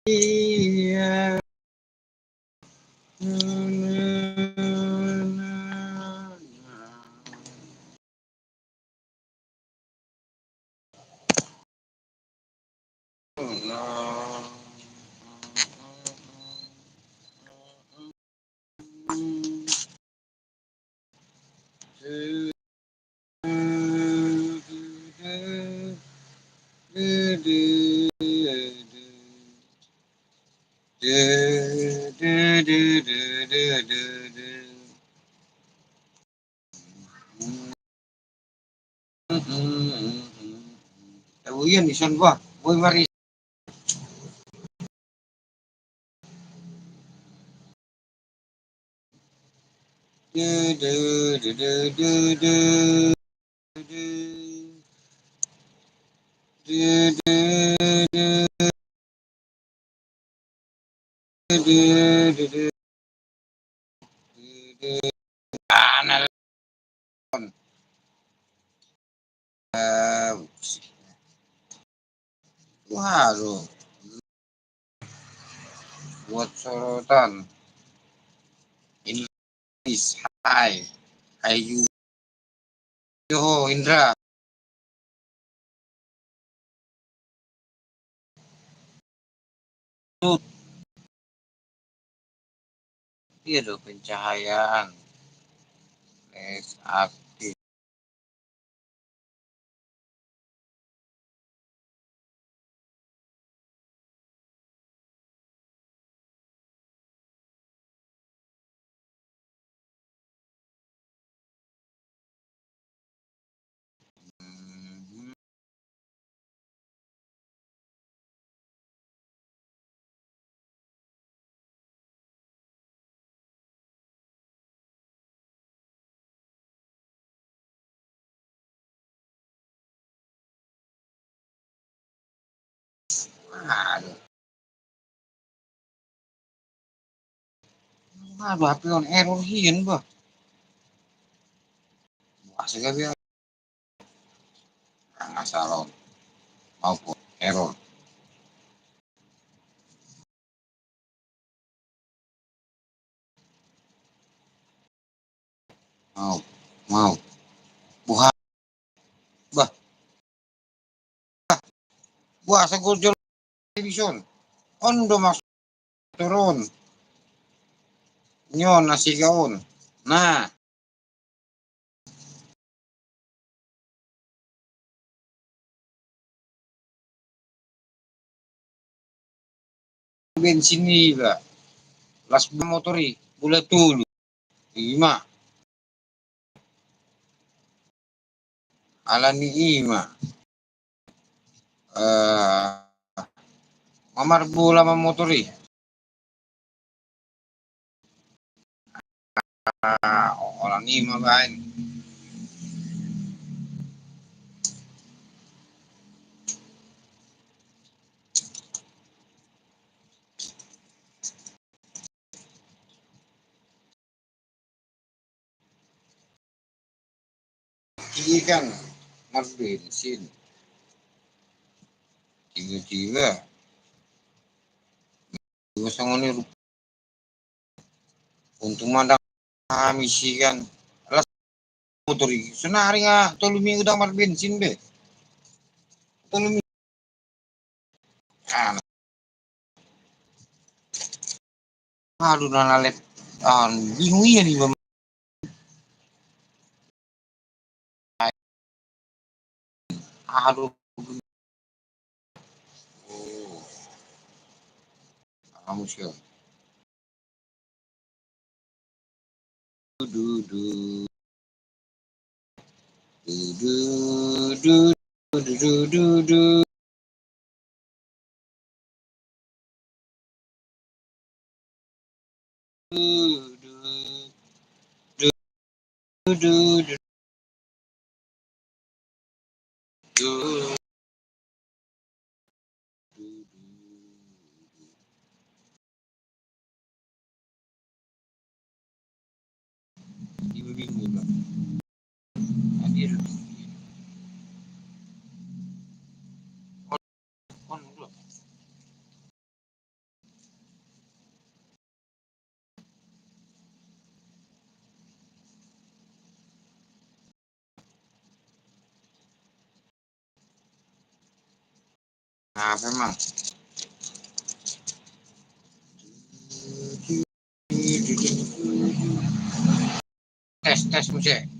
Iya. Uyan ison ba? Boy Maris. Waduh, buat sorotan. Indonesia, hai, Ayu, Yo, Indra. Tuh, iya dong pencahayaan. Aktif. Aduh, aduh, HP on error hian bah. Asik aja, masalah maupun error. Mau, mau, buah, bah, buah segol jol television. Ondo mas turun, nyon nasi gaun. Nah, bensin ni lah. Las motori, boleh tulu. Ima, alani ima. Mamar bola motori. Orang ima bain. Ini kan mas bensin. Tiga-tiga. Dua sangoni untuk mandang misi kan. Alas motori. Senari nga tolumi udang mar bensin be. Tolumi. Ah, aduh nanalet. Bingung iya nih bang. Aduh. Oh, kamu sih. Du du du du du du du du. Ibu bingung bang. Hadir. Nah, memang. Tes musik.